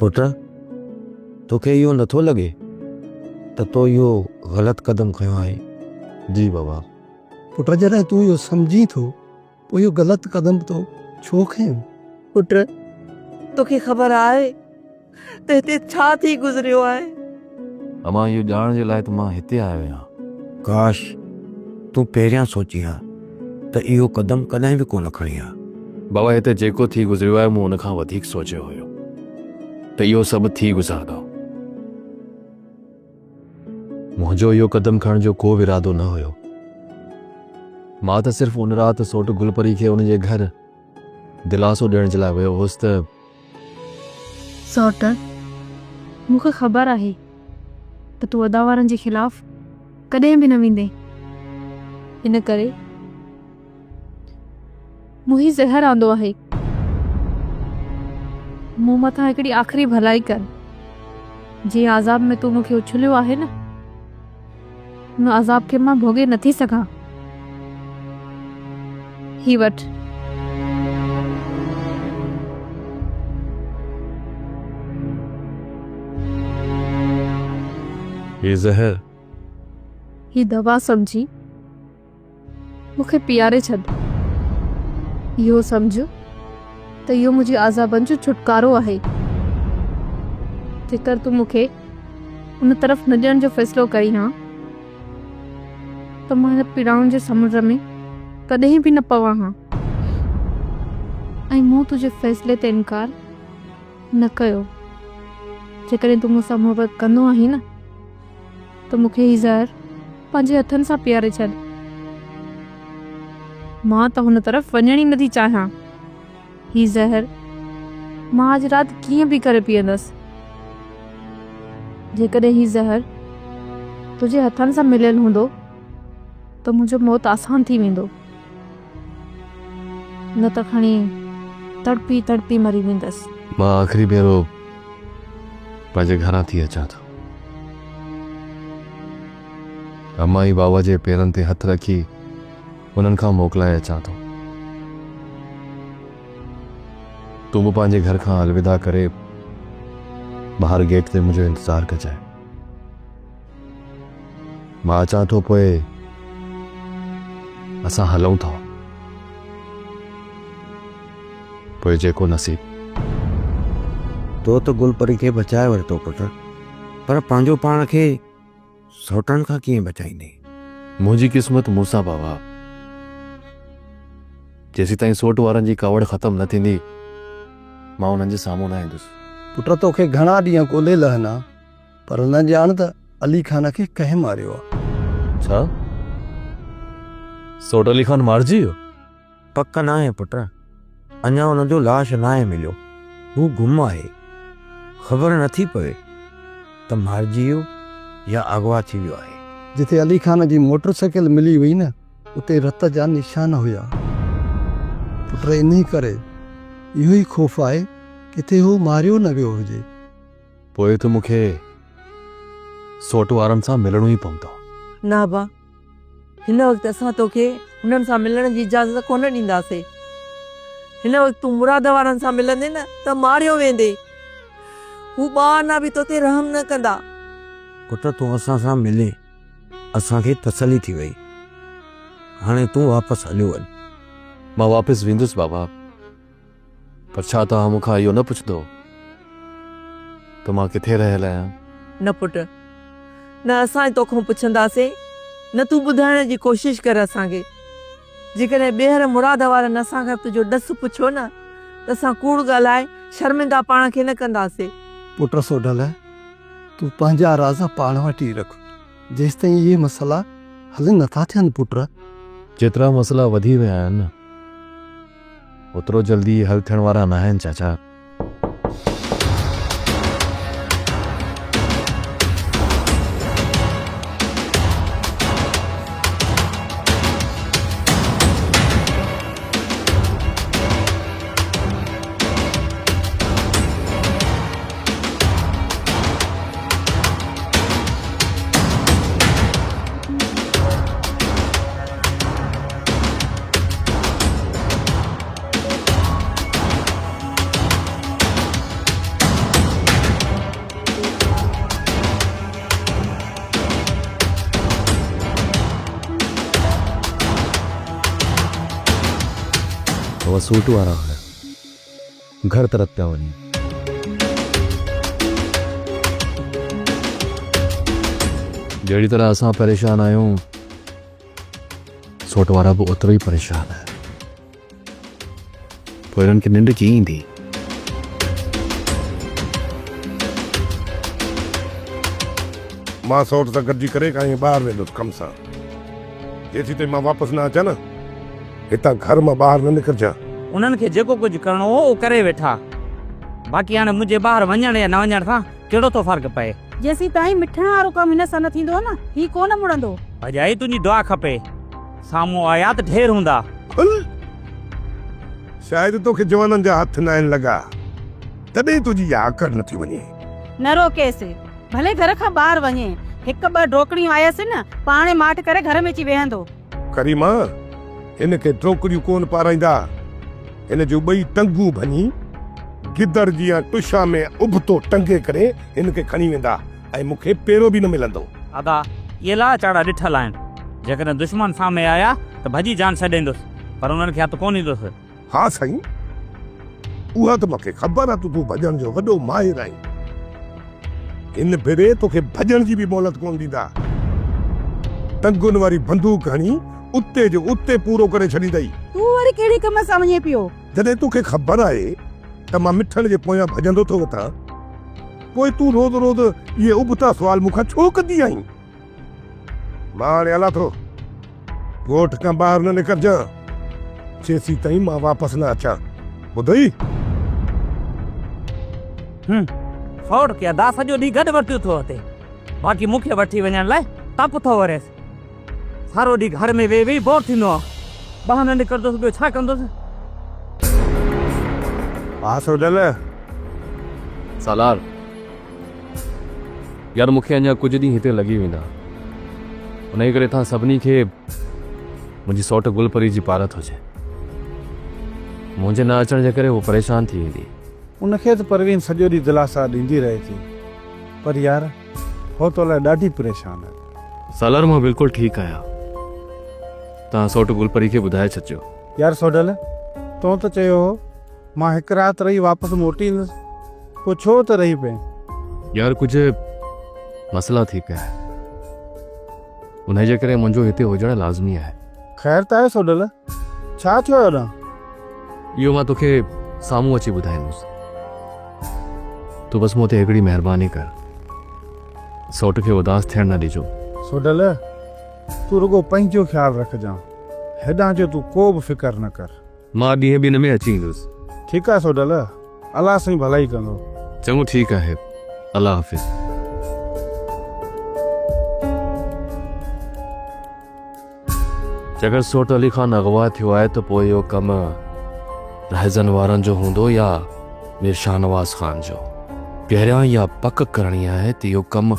पुट तोखे इहो नथो लॻे त तो इहो ग़लति क़दम खयो आहे? जी बाबा। पुट जॾहिं तूं इहो सम्झी थो पोइ इहो ग़लति क़दम तो छो खयो? पुट तोखे ख़बर आहे त हिते छा थी गुज़रियो आहे? अमां इहो ॼाणण जे लाइ त मां हिते आयो आहियां। काश तूं पहिरियां सोची हा त इहो क़दम कॾहिं बि कोन खणी हा। बाबा हिते जेको थी गुज़रियो आहे मूं हुन खां वधीक सोचियो हुयो त इहो सभु थी गुज़रंदो। मुंहिंजो इहो क़दम खणण जो को इरादो न हुयो। मां त सिर्फ़ु उन राति सोट गुलपरी खे उन जे घर दिलासो ॾियण जे लाइ वियो हुउसि त सौट मूंखे ख़बर आहे त तूं अदा वारनि जे ख़िलाफ़ कॾहिं बि न वेंदे, हिन करे मूं ज़हर आंदो आहे। मूं मथां हिकिड़ी आख़िरी भलाई कर। जीअं आज़ाब में तूं मूंखे उछलियो आहे न, उन आज़ाब खे मां भोगे नथी सघां। ही वठ। हे ज़हर, ही दवा समझी मूंखे पीआरे छॾ। इहो समझ त इहो मुंहिंजी आज़ाबनि जो छुटकारो आहे। जेकर तूं मूंखे उन तरफ़ न ॾियण जो फ़ैसिलो करी हा त मां हिन पीड़ाउनि जे समुंड में कॾहिं बि न पवां हा। ऐं मूं तुंहिंजे फ़ैसिले ते इनकार न कयो। जेकॾहिं तूं मूंसां मुहबत कंदो आहीं न त मूंखे ही ज़हर पंहिंजे हथनि सां पीआरे छॾ। मां त हुन तरफ़ वञण ई नथी चाहियां। ही ज़हर मां अॼु राति कीअं बि करे पीअंदसि। जेकॾहिं ही ज़हर तुंहिंजे हथनि सां मिलियलु हूंदो त मुंहिंजो मौत आसान थी वेंदो, न त खणी तड़पी तड़पी मरी वेंदसि। मां आख़िरी भेरो पंहिंजे घरां थी अचां थो। अम्मा ई बाबा जे पेरनि ते हथ रखी उन्हनि खां मोकिलाए अचां थो। तूं बि पंहिंजे घर खां अलविदा करे ॿाहिरि गेट ते मुंहिंजो इंतज़ारु कजांइ। मां अचां थो, पोइ असां हलूं था। पोइ जेको नसीब। तो त गुलपरी खे बचाए वरितो पुट, पर पंहिंजो पाण खे सौटनि खां कीअं बचाईंदे? मुंहिंजी क़िस्मत मूंसां बाबा। जेसी ताईं सोट वारनि जी कावड़ ख़तमु न थींदी मां उन्हनि जे साम्हूं न ईंदुसि। पुट तोखे घणा ॾींहं ॻोल्हे लहना पर न ॼाण त अली खान खे कंहिं मारियो आहे। छा सोट अली खान मारिजी वियो? पक न आहे पुट, अञा हुनजो लाश न आहे मिलियो। हू गुम आहे। ख़बर नथी पवे त मारिजी वियो या अगवा थी वियो आहे। जिथे अली खान जी मोटरसाइकिल मिली हुई न उते रत जा निशान हुया। पुट इन करे इहो ई ख़ौफ़ आहे किथे हू मारियो न वियो हुजे। पोइ त मूंखे सोट वारनि सां मिलणो ई पवंदो। ना बा, हिन वक़्तु असां तोखे हुननि सां मिलण जी इजाज़त कोन ॾींदासीं। हिन वक़्तु तूं मुराद वारनि सां मिलंदे न त मारियो वेंदे। हू ॿार बि तोते रहम न कंदा। पुट तूं असां सां मिले असांखे तसली थी वई। हाणे तूं वापसि हलियो वञ। मां वापसि वेंदुसि बाबा, पर छा तव्हां मूंखां इहो न पुछंदो त मां किथे रहियल आहियां? न पुट, न असां तोखां पुछंदासीं न तूं ॿुधाइण जी कोशिशि कर असांखे। जेकॾहिं ॿीहर मुराद वारनि असांखां तुंहिंजो ॾस पुछो न त असां कूड़ ॻाल्हाए शर्मिंदा पाण खे न कंदासीं। पुट सोढल तूं पंहिंजा राज़ पाण वटि ई रख जेसिताईं इहे मसइला हल नथा थियनि। पुट जेतिरा मसइला वधी विया आहिनि ओतिरो जल्दी हल थियण वारा न आहिनि चाचा। वो सूट वारा है घर तरफ पिया वञी जहिड़ी तरह असां परेशान आहियूं सोट वारा बि ओतिरो ई परेशान है पोइ हिननि खे निंड कीअं ईंदी मां सौट सां गॾिजी करे काई ॿाहिरि वेंदुसि कम सां जेसीं ताईं मां वापसि न अचां न हितां घर मां ॿाहिरि न निकिरजां उन्हनि खे जेको कुझु करिणो हो उहो करे वेठा बाक़ी हाणे मुंहिंजे ॿाहिरि वञण या न वञण सां कहिड़ो थो फ़र्क़ु पए जेसीं ताईं मिठण वारो कमु हिन सां न थींदो न ही कोन मुड़ंदो अजाई तुंहिंजी दुआ खपे साम्हूं आया त ढेर हूंदा हल शायदि तोखे जवाननि जा हथ न आहिनि लॻा तॾहिं तुंहिंजी इहा आकड़ नथी वञे न रोकेसि भले घर खां ॿाहिरि वञे हिकु ॿ ढोकड़ियूं आयसि न पाणे माठ करे घर में अची वेहंदो करीमा हिन खे टोकरियूं कोन पाराईंदा हिन जूं ॿई टंगूं भञी गिदड़ जीअं टुशा में उबतो टंगे करे हिन खे खणी वेंदा ऐं मूंखे पेरो बि न मिलंदो दादा इहे ला चाड़ा ॾिठल आहिनि जेकॾहिं दुश्मन साम्हूं आया त भॼी जान छॾींदुसि पर उन्हनि खे हथु कोन ईंदुसि हा साईं उहा त मूंखे ख़बर आहे तूं भॼण जो वॾो माहिर आहीं इन भेरे तोखे भॼण जी बि मोहलत कोन ॾींदा टंगुनि वारी बंदूक हणी उते जो उते पूरो करे छॾींदई तूं वरी कहिड़े कम सां वञे पियो जॾहिं तोखे ख़बर आहे त मां मिठण जे पोयां भॼंदो थो वठां पोइ तूं रोज़ रोज़ इहे उबता सुवाल मूंखां छो कंदी आहीं मां हाणे हलां थो ॻोठ खां ॿाहिरि न निकिरजां जेसीं ताईं मां वापसि न अचां ॿुधई फौड कया दा सॼो ॾींहुं गॾु वरितियो थो अचे बाक़ी मूंखे वठी वञण लाइ तप थो वरेसि सारो ॾींहुं घर में वेही वेही बोर थींदो आहे ॿाहिरि न निकिरंदुसि ॿियो छा कंदुसि हा सोडल सालार यार मूंखे अञा कुझु ॾींहं हिते लॻी वेंदा उन जे करे तव्हां सभिनी खे मुंहिंजी सौट गुलपरी जी पारत हुजे मुंहिंजे न अचण जे करे उहो परेशान थी वेंदी उनखे त परवीन सॼो ॾींहुं दिलासा ॾींदी रहे थी पर यार हो तो लाइ ॾाढी परेशान आहे सालार मां बिल्कुलु ठीकु आहियां तव्हां सौट गुलपरी खे ॿुधाए छॾिजो यार सोडल तो त चयो हो मां हिकु राति रही वापसि मोटी ईंदुसि पोइ छो त रही पए यार कुझु मसइला थी पिया उन जे करे मुंहिंजो हिते हुजणु लाज़मी आहे ख़ैर त आहे सोडल छा थियो होॾां इहो मां तोखे साम्हूं अची ॿुधाईंदुसि तूं बसि मूं ते हिकिड़ी महिरबानी कर सौट खे उदास थियणु न ॾिजो सोडल तूं रुगो पंहिंजो ख़्यालु रखजांइ हेॾां जो तूं को बि फ़िकर न कर मां ॾींहं ॿिन में अची ईंदुसि ठीकु आहे सोडल अलाह साईं भलाई कंदो चङो ठीकु आहे अल्लाह हाफ़िज़ जेकर सौट अली ख़ान अगवा थियो आहे त पोइ इहो कमु रहज़न वारनि जो हूंदो या मीर शाहनवाज़ ख़ान जो पहिरियां इहा पक करणी आहे त इहो कमु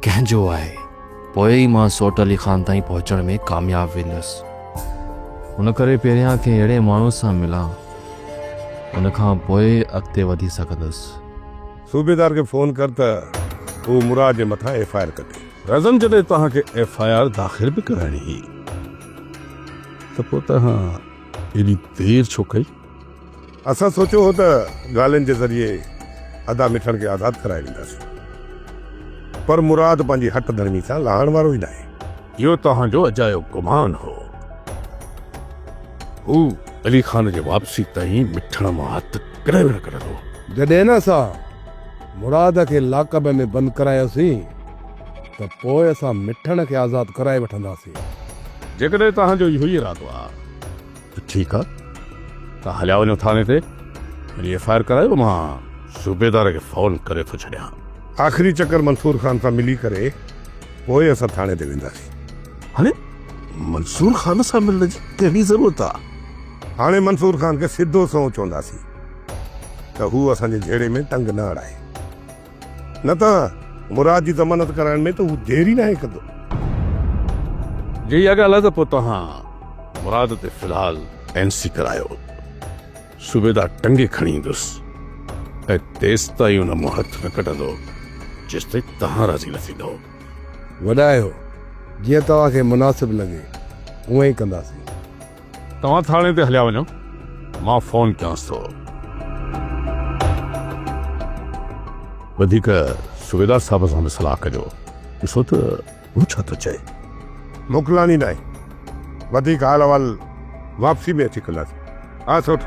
कंहिंजो आहे पोइ ई मां सौट अली ख़ान ताईं पहुचण में कामयाबु वेंदुसि उन करे पहिरियां कंहिं अहिड़े माण्हू सां मिलां उन खां पोइ अॻिते वधी सघंदुसि सूबेदार खे फोन कर त हू मुराद जे मथां FIR कढे रज़न जॾहिं तव्हांखे FIR दाख़िल बि कराइणी हुई त पोइ तव्हां एॾी देरि छो कई असां सोचियो हो त ॻाल्हियुनि जे ज़रिए अदा मिठण खे आज़ादु कराए ॾींदासीं पर मुराद पंहिंजी हट धर्मी सां लहण वारो ई न आहे इहो तव्हांजो अजायो गुमान हो हू अली ख़ान जे वापसी ताईं मिठण मां हथ कॾहिं न कढंदो जॾहिं न असां मुराद खे लाक़ब में बंदि करायोसीं त पोइ असां मिठण खे आज़ादु कराए वठंदासीं जेकॾहिं तव्हांजो इहो ई इरादो आहे त ठीकु आहे तव्हां हलिया वञो थाने ते वरी FIR करायो मां सूबेदार खे फ़ोन करे थो छॾियां आख़िरी चकर मंसूर ख़ान सां मिली करे पोइ असां थाणे ते वेंदासीं हाणे मंसूर ख़ान सां मिलण जी कहिड़ी ज़रूरत आहे हाणे मंसूर ख़ान खे सिधो सौ चवंदासीं त हू असांजे जहिड़े में टंग न अड़ाए न त मुराद जी ज़मानत कराइण में त हू देरि ई नाहे कंदो जी इहा ॻाल्हि आहे त पोइ तव्हां मुराद ते फ़िलहाल NC करायो सूबेदार टंगे खणी ईंदुसि ऐं तेसि ताईं हुन मां हथ न कढंदो जेसि ताईं तव्हां राज़ी न थींदो वॾायो जीअं तव्हांखे मुनासिबु लॻे उअं ई कंदासीं तव्हां थाणे ते हलिया वञो मां फोन कयांसि थो। वधीक सुबेदार साहब सां बि सलाह कजो, ॾिसो त हू छा थो चए। मोकिलानी न आहे, वधीक हाल अहवाल वापसी में अची कंदासीं। हा सुठ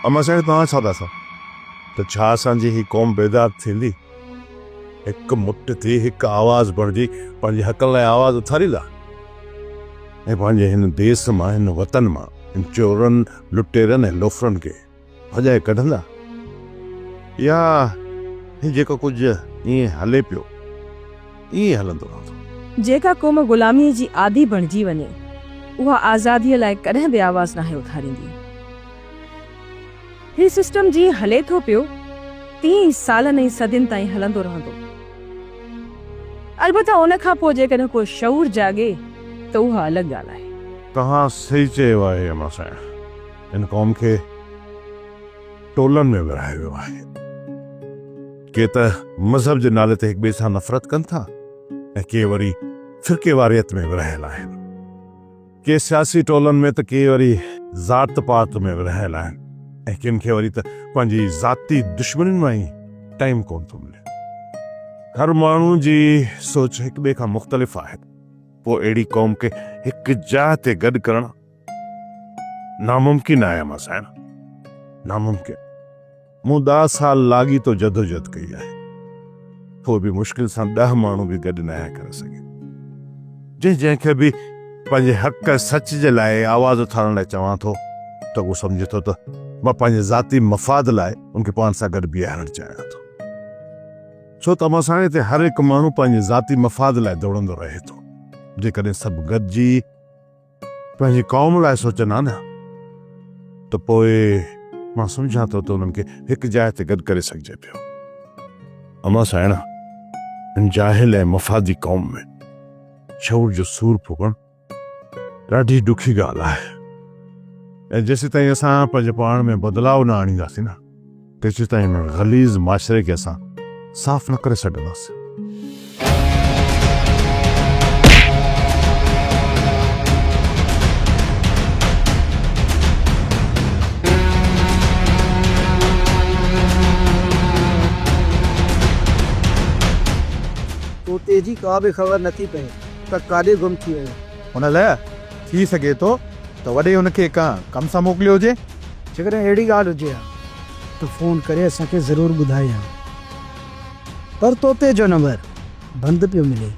अमा साईं तव्हां छा था सो त छा असांजी ही क़ौम बेदार थींदी? हिकु मुठ थी हिकु आवाज़ बणिजी पंहिंजे हक़नि लाइ आवाज़ उथारींदा ऐं पंहिंजे हिन देश मां, हिन वतन मां, हिन चोरनि, लुटेरनि ऐं लोफरनि खे भॼाए कढंदा? या ही जेको कुझु ईअं हले पियो ईअं हलंदो रहंदो? जेका क़ौम ग़ुलामीअ जी आदी बणिजी वञे उहा आज़ादीअ लाइ कॾहिं बि आवाज़ नाहे उथारींदी। ही सिस्टम जीअं हले थो पियो तीअं सालनि ऐं सदियुनि ताईं हलंदो रहंदो। अलबत्ता उन खां पोइ जेकॾहिं को शऊर जागे त उहा अलॻि ॻाल्हि आहे। तव्हां सही चयो आहे अमा साईं, हिन क़ौम खे टोलनि में विरहायो वियो आहे। के त मज़हब जे नाले ते हिक ॿिए सां नफ़रत कनि था ऐं के वरी फ़िरके वारियत में विरहायल आहिनि। के सियासी टोलनि में त के वरी ज़ात पात में विरहायल आहिनि ऐं किन खे वरी त पंहिंजी ज़ाती दुश्मनियुनि मां ई टाइम कोन थो मिले। हर माण्हू जी सोच हिक ॿिए खां मुख़्तलिफ़ आहे। पोइ अहिड़ी क़ौम खे हिकु जाइ ते गॾु करणु नामुमकिन आहे अमा साईं, नामुमकिन। मूं 10 साल लाॻीतो जदोजहद कई आहे, पोइ बि मुश्किल सां 10 माण्हू बि गॾु न आहे करे सघे। जंहिंखे बि पंहिंजे हक़ सच जे लाइ आवाज़ उथारण लाइ चवां थो त उहो सम्झे थो त मां पंहिंजे ज़ाती मफ़ाद लाइ उनखे पाण सां गॾु बीहारणु चाहियां थो। छो त अमा साईं हिते हर हिकु माण्हू पंहिंजे ज़ाती मफ़ाद लाइ दौड़ंदो रहे थो। जेकॾहिं सभु गॾिजी पंहिंजी क़ौम लाइ सोचंदा न त पोइ मां सम्झां थो त उन्हनि खे हिकु जाइ ते गॾु करे सघिजे पियो। अमा साईं हिन जाहिल ऐं मफ़ादी क़ौम में शऊर जो सूर फूकणु ॾाढी ॾुखी ॻाल्हि आहे ऐं जेसि ताईं असां पंहिंजे पाण में बदिलाव न आणींदासीं न तेसि ताईं हिन ग़लीज़ माशरे खे असां साफ़ न करे सघंदासीं। तोते जी का बि ख़बर नथी पए त काॾे गुम थी वियो। हुन लाइ थी सघे थो त वॾे हुनखे का कम सां मोकिलियो हुजे। जेकॾहिं अहिड़ी ॻाल्हि हुजे हा त फ़ोन करे असांखे ज़रूरु ॿुधाए हा, पर तोते जो नंबर बंदि पियो मिले।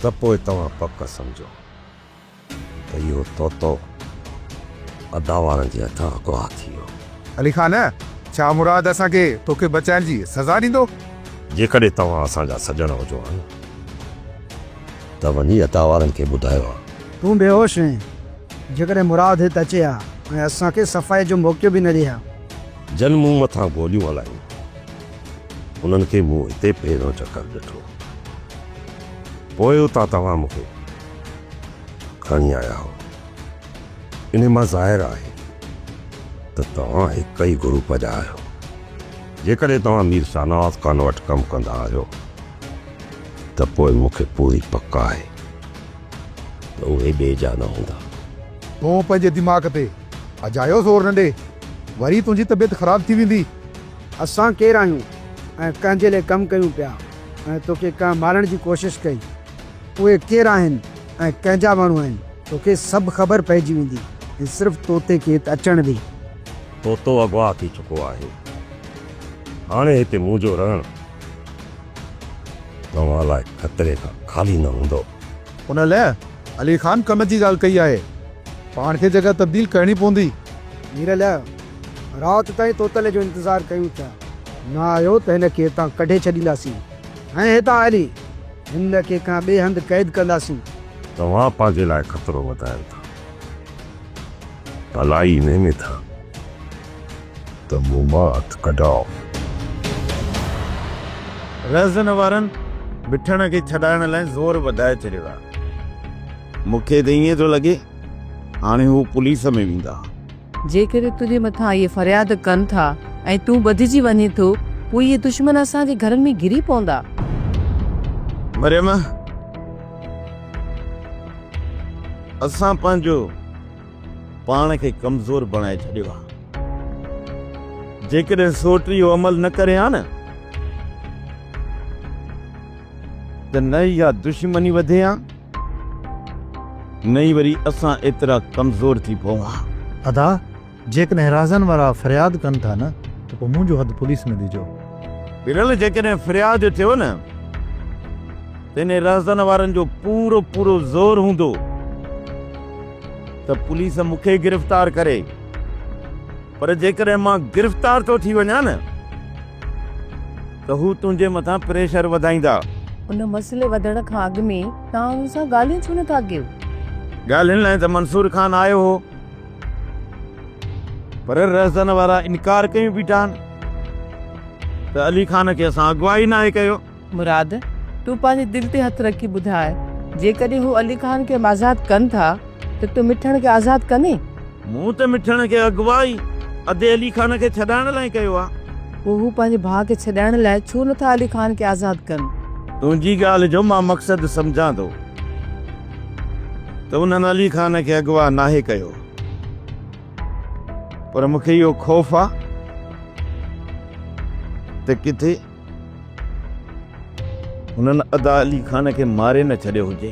त पोइ तव्हां पक सम्झो त इहो तोतो अदावारनि जे हथां अगवा थी वियो। अली ख़ान, छा मुराद असांखे तोखे बचाइण जी सज़ा ॾींदो? जेकॾहिं तव्हां असांजा सजण हुजो हा त वञी अदावारनि खे ॿुधायो आहे। तूं बेहोश आहीं। जेकॾहिं मुराद हिते अचे हा ऐं असांखे सफ़ाई जो मौक़ो बि न ॾे हा। जन मूं मथां गोलियूं हलायूं, उन्हनि खे मूं हिते पहिरियों चकर ॾिठो, पोइ उतां तव्हां मूंखे खणी आया हो। इन मां ज़ाहिर आहे त तव्हां हिकु ई ग्रुप जा आहियो। जेकॾहिं तव्हां मीर शाहनवाज़ ख़ान वटि कमु कंदा आहियो त पोइ मूंखे पूरी पक आहे त उहे ॿिए जा न हूंदा। तूं पंहिंजे दिमाग़ ते अजायो ज़ोर न ॾे, वरी तुंहिंजी तबियत ख़राब थी वेंदी। असां केरु आहियूं ऐं कंहिंजे लाइ कमु कयूं पिया ऐं तोखे कंहिं मारण जी कोशिशि कई? उहे केरु आहिनि ऐं कंहिंजा माण्हू आहिनि तोखे सभु ख़बर पइजी वेंदी। ऐं सिर्फ़ु तोते खे अचण ॾे। तोतो अगवा थी चुको आहे। हाणे हिते मुंहिंजो रहणु तव्हां लाइ ख़तरे खां ख़ाली न हूंदो। हुन लाइ अली ख़ान कम जी ॻाल्हि कई आहे, पाण खे जॻह तब्दील करणी पवंदी। मीर लाइ राति ताईं तोतले जो इंतज़ारु कयूं था, न आयो त हिन खे हितां कढे छॾींदासीं ऐं हितां हली हिन खे का ॿिए हंधि क़ैद कंदासीं। तव्हां पंहिंजे लाइ ख़तरो वधायो था, भलाई इन में था त मूं मां हथु कढाओ। रहज़न वारनि मिठण खे छॾाइण लाइ ज़ोर वधाए छॾियो आहे। मूंखे त ईअं थो लॻे हाणे हू पुलिस में वेंदा। जेकॾहिं तुंहिंजे मथां इहे फरियाद कनि था ऐं तूं ॿधिजी वञे थो पोइ इहे दुश्मन असांजे घरनि में घिरी पवंदा। मरियम, असां पंहिंजो पाण खे कमज़ोर बणाए छॾियो आहे। जेकॾहिं सोटी जो अमल न करे हा न त न इहा दुश्मनी वधे हा न ई वरी असां एतिरा कमज़ोर थी पऊं हा। अदा जेकॾहिं राज़नि वारा फ़रियाद कनि था न त पोइ मुंहिंजो हथु पुलिस में ॾिजो। बिरल जेकॾहिं फ़रियाद थियो न त इन राज़नि वारनि जो पूरो पूरो ज़ोर हूंदो त पुलिस मूंखे गिरफ़्तार करे, पर जेकॾहिं मां गिरफ़्तार थो थी वञा न त हू तुंहिंजे मथां प्रेशर वधाईंदा। उन मसइले वधण खां अॻु में तव्हां हुन सां ॻाल्हियूं छो नथा कयो? ॻाल्हियुनि लाइ त मंसूर खान आयो हो, पर रहज़न वारा इनकार कयूं बीठा आहिनि त अली खान खे असां अॻुवाई नाहे कयो। मुराद, तूं पंहिंजे दिलि ते हथु रखी ॿुधाए, जेकॾहिं हू अली खान खे आज़ादु कनि था त तूं मिठण खे आज़ादु कनि? मूं त मिठण खे अॻुवाई अधे अली खान खे छॾाइण लाइ कयो आहे। पोइ हू पंहिंजे भाउ खे छॾाइण लाइ छो नथा अली खान खे आज़ादु कनि? तुंहिंजी ॻाल्हि जो मां मक़सदु सम्झां थो त उन्हनि अली खान खे अॻुवा नाहे कयो, पर मूंखे इहो ख़ौफ़ आहे त किथे हुननि अदा अली खान खे मारे न छॾियो हुजे।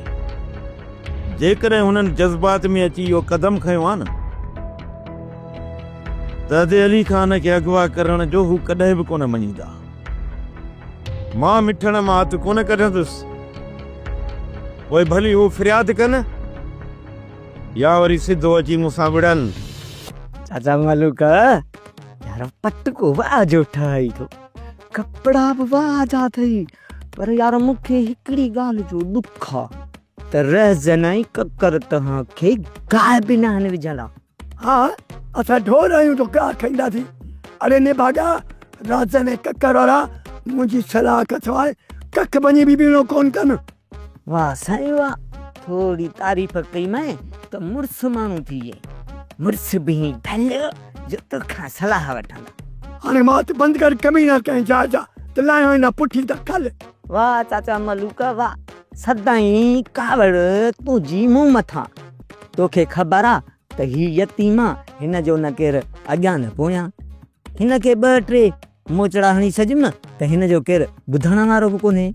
जेकॾहिं हुननि जज़्बात में अची इहो क़दम खयो आहे न त अदे अली खान खे अॻुवा करण जो हू कॾहिं बि कोन मञींदा। मां मिठण मां हथु कोन कढंदुसि, पोइ भली हू फ़रियाद कनि या वरी सिधो अची मूंसां विढ़नि। चाचा मालूक यार पटको वाजो ठाही थो, कपड़ा बि वाजा अथई, पर यार मूंखे हिकिड़ी ॻाल्हि जो दुख आहे त रहज़न ऐं ककर तव्हांखे गाहि बि न आहिनि विझंदा। हा असां ढोर आहियूं तो का खाईंदासीं। अरे ने भागा राज़न ऐं ककर वारा मुंहिंजी सलाह सवाइ कख वञी बि बीणो कोन कनि। वाह साईं वाह, थोड़ी तारीफ़ कई मैं त मुड़ुस माण्हू थी विए। मुड़ुस बि ढल जो तोखां सलाह वठंदा। हाणे मां त बंदि कर कमी न कहीं जा त लायो हिन पुठी त खल। वाह चाचा मलूक वाह, सदाई कावड़ तुंहिंजी मूं मथां। तोखे ख़बर आहे त ही यतीमा हिन जो न केरु अॻियां न पोयां। हिन खे 2-3 मोचड़ा हणी छॾियुमि न त हिन जो केरु ॿुधण वारो बि कोन्हे।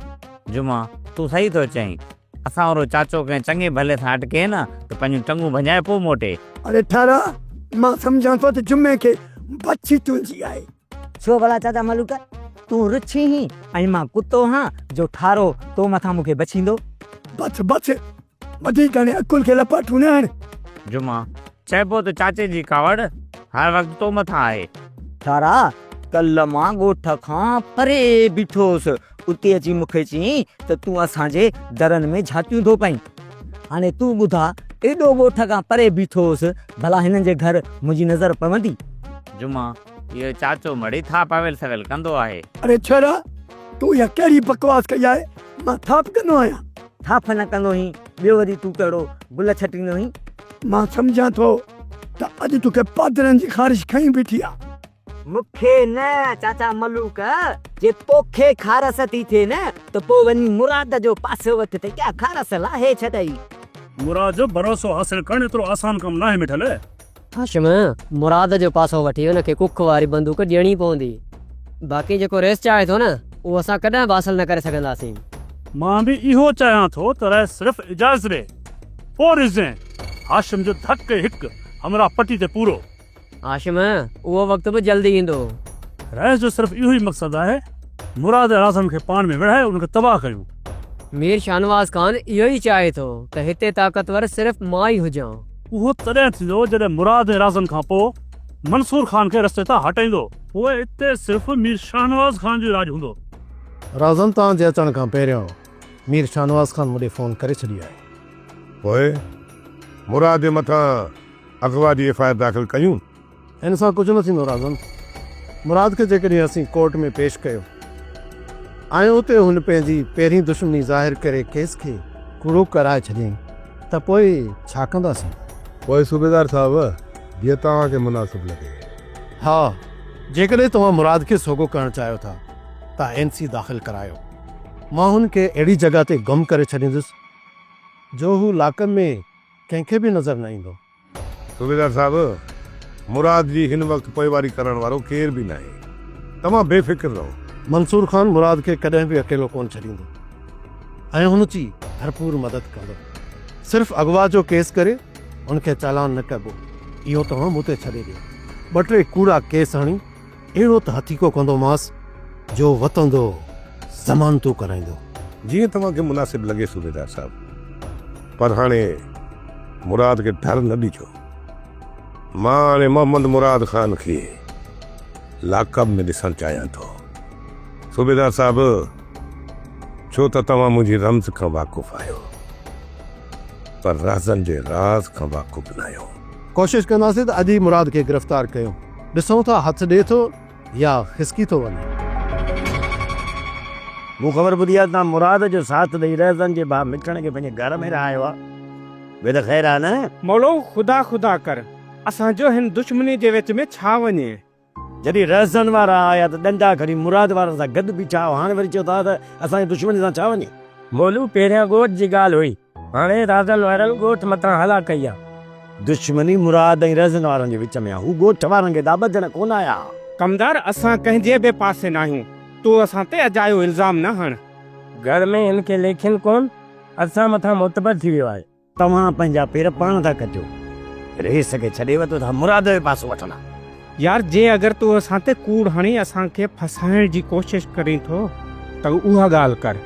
जुमा तूं सही थो चईं, असां वारो चाचो कंहिं चङे भले सां अटके न त पंहिंजूं टंगूं भॼाए पोइ मोटे। अरे ठारा मां सम्झां थो त जुमे खे बची तुंहिंजी आहे। छो भला चाचा मलूक, तूं रिछी ही ऐं मां कुतो हां जो ठारो तो मथां मूंखे बचींदो। बस बस वधीक हाणे अकुल खे लपाटूं न हण। जुमा चइबो त चाचे जी कावड़ हर वक़्तु तो मथां आहे। ठारा कल्ह मां ॻोठ खां परे बीठोसि, उते अची मूंखे चई त तूं असांजे दरनि में झांकियूं थो पई। हाणे तूं ॿुधा, एॾो ॻोठ खां परे बीठोसि, भला हिननि जे घर मुंहिंजी नज़र पवंदी? जुमा इहो चाचो मड़ी था पावेल सवेल कंदो आहे। अरे छोरा तूं इहा कहिड़ी बकवास कई आहे? मां थाप कंदो आहियां। थाप न कंदो ही, ॿियो वरी तूं कहिड़ो गुल छटींदो ही? मां सम्झां थो त अॼु तोखे पादरनि जी ख़ारिश खई बीठी आहे। मूंखे न चाचा मलूक, जे तोखे खारस थी थिए न त पोइ वञी मुराद जो पासो वठ ते क्या खारस लाहे छॾई। मुराद जो भरोसो हासिल करण एतिरो आसान कमु नाहे मिठल। हाशिम, मुराद जो पासो वठी हुनखे कुख वारी बंदूक ॾियणी पवंदी। बाक़ी जेको रेस चाहे थो न उहो असां कॾहिं बि हासिल न करे सघंदासीं। मां बि इहो चाहियां थो त रह सिर्फ़ इजाज़त ॾे, पोइ रिज़े हाशिम जो धक हिकु हमरा पटी ते पूरो। हाशिम, उहो वक़्तु बि जल्दी ईंदो। रह जो सिर्फ़ इहो ई मक़सदु आहे, मुराद राज़न खे पाण में विढ़ाए उनखे तबाह कयूं। मीर शाहनवाज़ खान इहो ई चाहे थो त हिते ताक़तवर सिर्फ़ मां ई हुजां। उहो तॾहिं थींदो जॾहिं मुराद राज़न खां पोइ मंसूर खान खे रस्ते तां हटाईंदो, पोइ हिते सिर्फ़ मीर शाहनवाज़ खान जो राज हूंदो। राज़न तव्हांजे अचण खां पहिरियों मीर शाहनवाज़ खान मूंखे फ़ोन करे छॾी आहे। पोइ मुराद जे मथां अगवा जी एफ आई आर दाख़िल कयूं। हिन सां कुझु न थींदो राज़न। मुराद खे जेकॾहिं असीं कोर्ट में पेश कयो ऐं उते हुन पंहिंजी पहिरीं दुश्मनी ज़ाहिर करे केस खे कूड़ो कराए छॾियईं त पोइ छा कंदासीं? पोइ सूबेदार साहिबु जीअं तव्हांखे मुनासिबु लॻे। हा, जेकॾहिं तव्हां मुराद खे सोगो करणु चाहियो था त NC दाख़िल करायो। मां हुनखे अहिड़ी जॻह ते गुम करे छॾींदुसि जो हू इलाइक़नि में कंहिंखे बि नज़र न ईंदो। सूबेदार साहब, मुराद जी हिन वक्त पोइवारी करण वारो केर भी नहीं, तमाम बेफिक्र रहो। मंसूर खान मुराद के कदें भी अकेलो कोन छड़ींदो ऐं हुन जी भरपूर मदद कंदो। सिर्फ अगवा जो केस करे उनके चालान न कबो, इहो तव्हां मूं ते छॾे ॾियो। ॿ टे कूड़ा केस हणी अहिड़ो त हथीको कंदोमांसि जो वतंदो ज़मानतूं कराईंदो। जीअं तव्हांखे मुनासिब लॻे सूबेदार साहब, पर हाणे मुराद खे डर न ॾिजो। मां हाणे मोहम्मद मुराद खान खे लाकब में ॾिसणु चाहियां थो। सूबेदार साहब, छो त तव्हां मुंहिंजी रम्ज़ खां वाक़ुफ़ आहियो, पर राज़नि जे राज़ खां वाक़ुफ़ न आहियो। कोशिश कंदासीं त अॼु ई मुराद खे गिरफ़्तार कयूं। ॾिसूं था हथ ॾिए थो या खिसकी थो वञे। मूं ख़बर ॿुधी आहे तव्हां मुराद जो साथ ॾेई रज़नि जे भाउ मिठण खे पंहिंजे घर में रहायो आहे। वे त ख़ैर आहे न? मौलो खुदा खुदा कर, असांजो हिन दुश्मनी जे विच में छा वञे। जॾहिं रज़नि वारा आया त डंडा खणी मुराद वारनि सां गॾु बीठा, हाणे वरी चओ था त असांजी दुश्मनी सां छा वञे। मोलू पहिरियां ॻोठ जी ॻाल्हि हुई, हाणे राज़नि वारनि ॻोठ मथां हला कई आहे। दुश्मनी मुराद ऐं रज़नि वारनि जे विच में आहे, हू ॻोठ वारनि खे दाबत ॾियण कोन आया। कमदार, असां कंहिंजे बि पासे न आहियूं, तूं असां ते अजायो इल्ज़ाम न हण। घर में हिन खे लेखिन कोन, असां मथां मुतबर थी वियो आहे। तव्हां पंहिंजा पेर पाण था कटियो, रेस खे छॾे वठो था मुराद जो पासो वठंदा। यार, जे अगरि तूं असां ते कूड़ हणी असांखे फसाइण जी कोशिश करीं थो त उहा ॻाल्हि कर,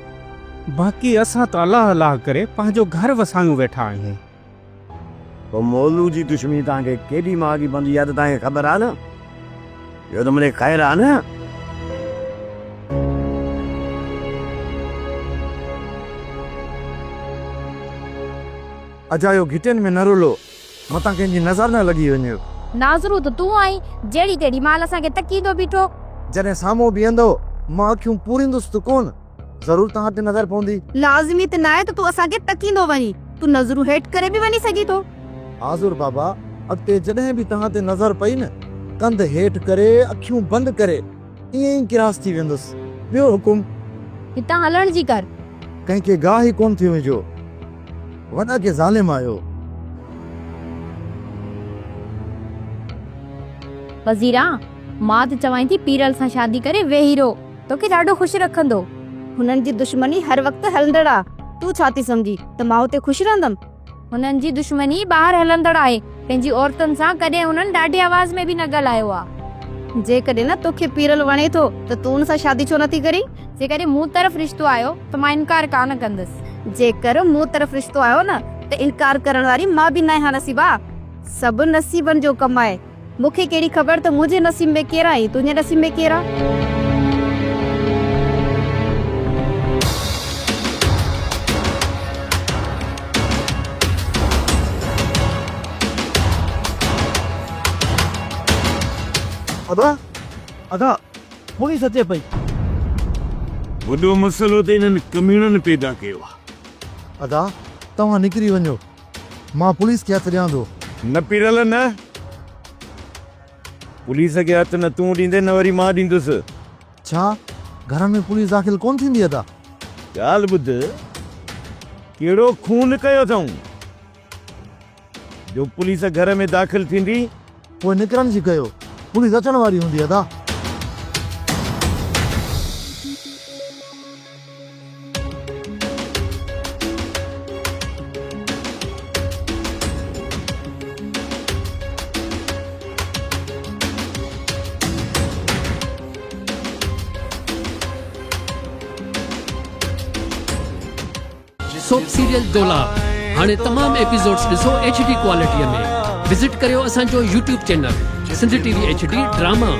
बाक़ी असां त अलाह अलाह करे पंहिंजो घर वसायूं वेठा आहियूं। पोइ मौलू जी दुश्मनी तव्हांखे केॾी महांगी पवंदी आहे त तव्हांखे ख़बर आहे न? इहो त मुंहिंजे ख़ैरु आहे न? अजायो घिटियुनि में न रुलो, मतां कंहिंजी नज़र न लॻी वञे। नाज़रू त तूं आई, जहिड़ी तेड़ी माल असांखे तकींदो बीठो। जॾहिं साम्हूं बीहंदो मां अखियूं पूरींदुसि त कोन, ज़रूर तव्हां ते नज़र पवंदी। लाज़मी त न आहे त तूं असांखे तकींदो वञी, तूं नज़रू हेठि करे बि वञी सघी थो। हाज़ुर बाबा, अॻिते जॾहिं बि तव्हां ते नज़र पई न, कंध हेठि करे अखियूं बंदि करे ईअं ई किरास थी वेंदुसि। ॿियो हुकुम? हितां हलण जी कर। कंहिंखे गाह ई कोन थी वेझो, वॾा के ज़ालिम आहियो। वज़ीरा, मां त चवां थी पीरल सां शादी करे वेही रहो, तोखे ॾाढो ख़ुशि रखंदो। हुननि जी दुश्मनी हर वक़्तु हलंदड़ आहे, तूं छा थी सम्झी त मां हुते ख़ुशि रहंदमि? हुननि जी दुश्मनी ॿाहिरि हलंदड़ आहे, पंहिंजी औरतुनि सां कॾहिं हुननि ॾाढी आवाज़ में बि न ॻाल्हायो आहे। जेकॾहिं न तोखे पीरल वणे थो त तूं हुन सां शादी छो नथी करीं? जेकॾहिं मूं तरफ़ रिश्तो आयो त मां इनकार कान कंदसि। जेकर मूं तरफ़ रिश्तो आयो न त इनकार करण वारी मां बि न आहियां नसीबा। सभु नसीबनि जो कमु आहे। मूंखे कहिड़ी ख़बर त मुंहिंजे नसीब में केरु आहे, तुंहिंजे नसीब में केरु आहे? अदा अदा पुलिस अचे पई। वॾो मसइलो त इन्हनि कमीणनि पैदा कयो आहे। अदा तव्हां निकिरी वञो, मां पुलिस खे हथु ॾियां थो। न पीरल न, पुलिस खे हथु न तूं ॾींदे न वरी मां ॾींदुसि। छा घर में पुलिस दाख़िल कोन थींदी? अदा ॻाल्हि ॿुध, कहिड़ो खून कयो अथऊं जो पुलिस घर में दाख़िल थींदी? पोइ निकिरण जी कयो, पुलिस अचण वारी हूंदी। अदा सोप सीरियल डोला हाणे तमाम एपिसोड्स ॾिसो HD क्वालिटीअ में। विज़िट करियो असांजो YouTube channel Sindh TV HD drama.